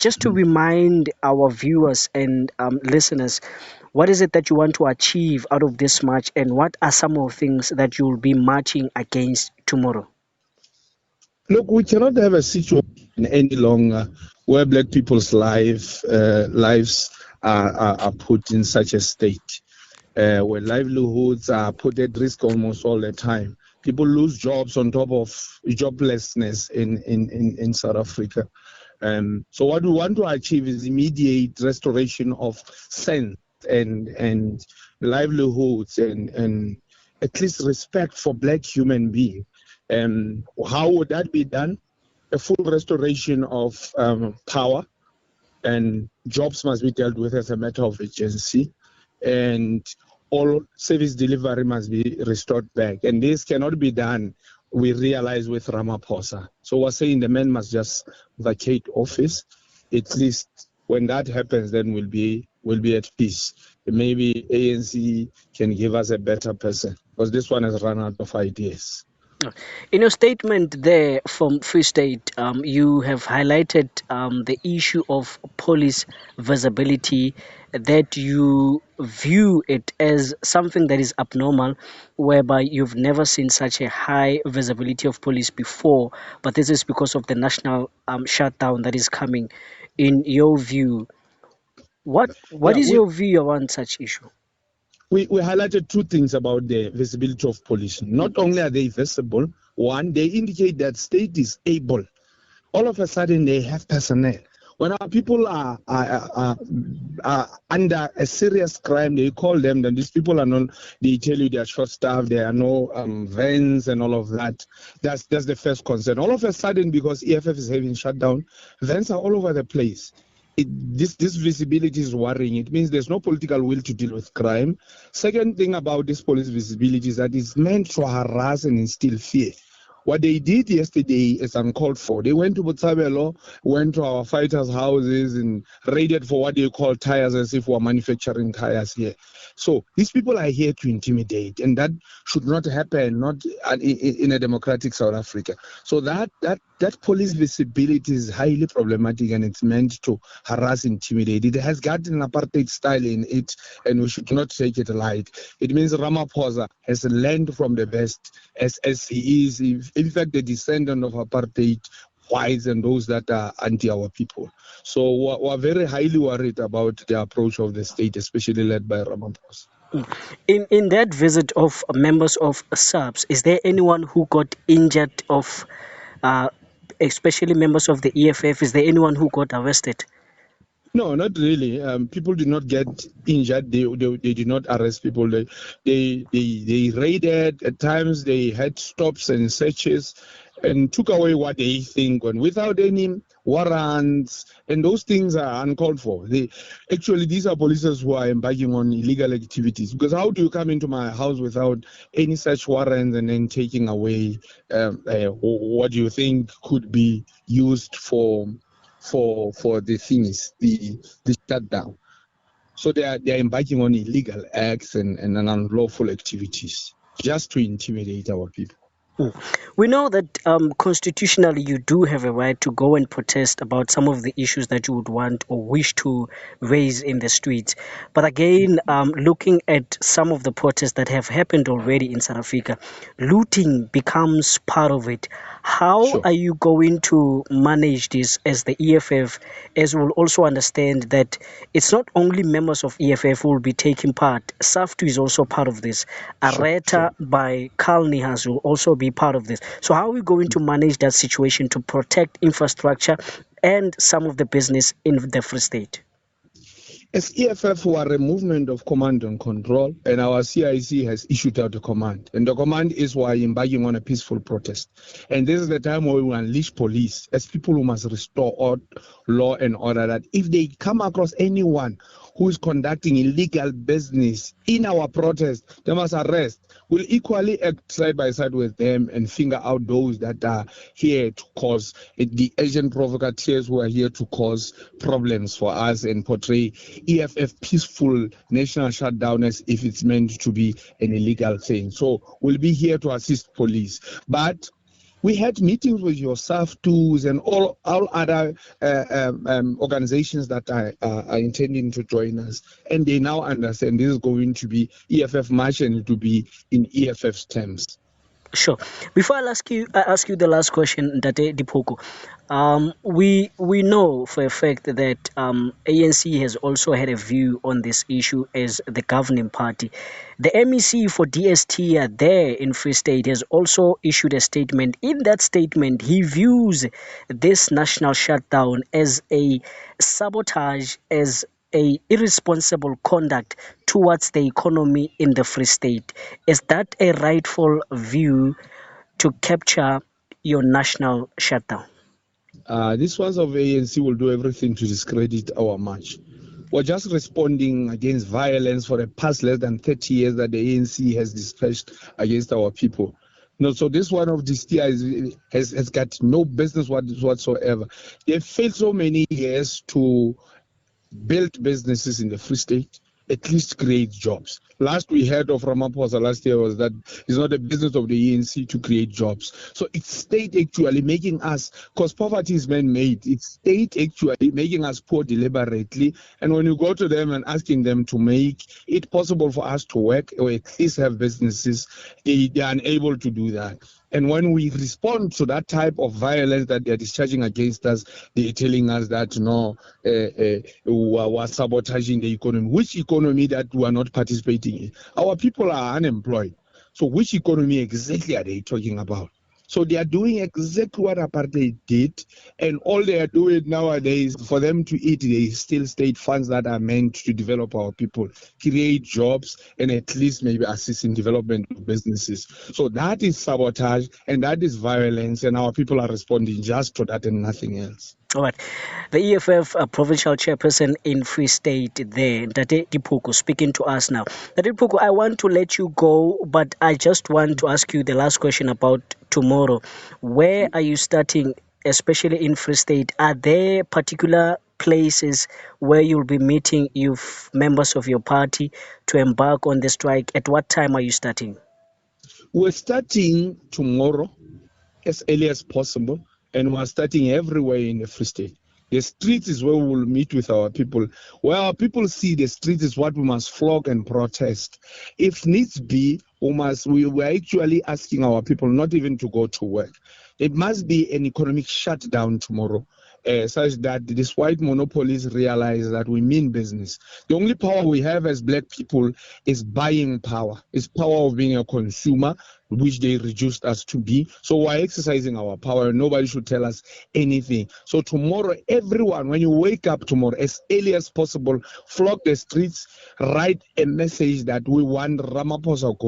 just to remind our viewers and listeners, what is it that you want to achieve out of this march, and what are some of the things that you will be marching against tomorrow? Look, we cannot have a situation any longer where black people's lives are put in such a state, where livelihoods are put at risk almost all the time. People lose jobs on top of joblessness in South Africa. So what we want to achieve is immediate restoration of sense and livelihoods and at least respect for black human beings. How would that be done? A full restoration of power, and jobs must be dealt with as a matter of urgency, and all service delivery must be restored back. And this cannot be done, we realize, with Ramaphosa. So we're saying the man must just vacate office. At least when that happens, then we'll be at peace. Maybe ANC can give us a better person, because this one has run out of ideas. In your statement there from Free State, you have highlighted the issue of police visibility, that you view it as something that is abnormal, whereby you've never seen such a high visibility of police before, but this is because of the national shutdown that is coming. In your view, what is your view on such issue? We highlighted two things about the visibility of police. Not only are they visible, one, they indicate that state is able. All of a sudden, they have personnel. When our people are under a serious crime, they call them, then these people are not, they tell you they are short-staffed, there are no vans and all of that. That's the first concern. All of a sudden, because EFF is having shutdown, vans are all over the place. This visibility is worrying. It means there's no political will to deal with crime. Second thing about this police visibility is that it's meant to harass and instill fear. What they did yesterday is uncalled for. They went to Botshabelo, went to our fighters' houses and raided for what they call tyres, as if we're manufacturing tyres here. So these people are here to intimidate, and that should not happen, not in a democratic South Africa. So that police visibility is highly problematic, and it's meant to harass, intimidate. It has got an apartheid style in it, and we should not take it light. It means Ramaphosa has learned from the best, as he is, in fact, the descendant of apartheid whites and those that are anti our people. So we're very highly worried about the approach of the state, especially led by Ramaphosa. In that visit of members of SAPS, is there anyone who got injured, especially members of the EFF? Is there anyone who got arrested? No, not really. People did not get injured. They did not arrest people. They raided. At times they had stops and searches and took away what they think, and without any warrants, and those things are uncalled for. These are policers who are embarking on illegal activities, because how do you come into my house without any such warrants and then taking away what you think could be used for the things, the shutdown? So they are embarking on illegal acts and unlawful activities just to intimidate our people. We know that constitutionally you do have a right to go and protest about some of the issues that you would want or wish to raise in the streets. But again, looking at some of the protests that have happened already in South Africa, looting becomes part of it. How are you going to manage this as the EFF, as we'll also understand that it's not only members of EFF who will be taking part. SAFTU is also part of this. Areta by Carl Nihas will also be part of this. So how are we going to manage that situation to protect infrastructure and some of the business in the Free State? As EFF, we are a movement of command and control, and our CIC has issued out a command. And the command is why embarking on a peaceful protest. And this is the time where we will unleash police as people who must restore law and order, that if they come across anyone who is conducting illegal business in our protest, they must arrest. We'll equally act side by side with them and finger out those that are here to cause the agent provocateurs who are here to cause problems for us and portray EFF peaceful national shutdown as if it's meant to be an illegal thing. So we'll be here to assist police. But We had meetings with your SAFTUs and all other organizations that are intending to join us, and they now understand this is going to be EFF March and to be in EFF's terms. Sure. Before I ask you the last question, Date Liphoko. We know for a fact that ANC has also had a view on this issue as the governing party. The MEC for DST there in Free State has also issued a statement. In that statement, he views this national shutdown as a sabotage, as a irresponsible conduct towards the economy in the Free State. Is that a rightful view to capture your national shutdown? These ones of ANC will do everything to discredit our march. We're just responding against violence for the past less than 30 years that the ANC has dispatched against our people. No, so this one of these TIs has got no business whatsoever. They've failed so many years to build businesses in the Free State, at least create jobs. Last we heard of Ramaphosa last year was that it's not the business of the ANC to create jobs. So it's state actually making us, because poverty is man-made, it's state actually making us poor deliberately. And when you go to them and asking them to make it possible for us to work or at least have businesses, they are unable to do that. And when we respond to that type of violence that they're discharging against us, they're telling us that, no, we're sabotaging the economy. Which economy that we are not participating in? Our people are unemployed. So which economy exactly are they talking about? So they are doing exactly what apartheid did, and all they are doing nowadays, for them to eat, they still state funds that are meant to develop our people, create jobs, and at least maybe assist in development of businesses. So that is sabotage, and that is violence, and our people are responding just to that and nothing else. All right. The EFF provincial chairperson in Free State there, Date Liphoko, speaking to us now. Date Liphoko, I want to let you go, but I just want to ask you the last question about tomorrow. Where are you starting, especially in Free State? Are there particular places where you'll be meeting members of your party to embark on the strike? At what time are you starting? We're starting tomorrow as early as possible, and we're starting everywhere in the Free State. The streets is where we will meet with our people. Where our people see the streets is what we must flog and protest. If needs be, we're actually asking our people not even to go to work. It must be an economic shutdown tomorrow, such that these white monopolies realize that we mean business. The only power we have as black people is buying power. It's power of being a consumer, which they reduced us to be. So we're exercising our power. Nobody should tell us anything. So tomorrow, everyone, when you wake up tomorrow, as early as possible, flock the streets, write a message that we want Ramaphosa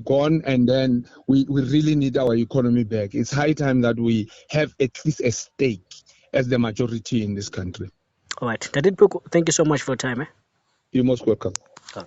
gone, and then we really need our economy back. It's high time that we have at least a stake as the majority in this country. All right. Date Liphoko, thank you so much for your time. You're most welcome. Okay.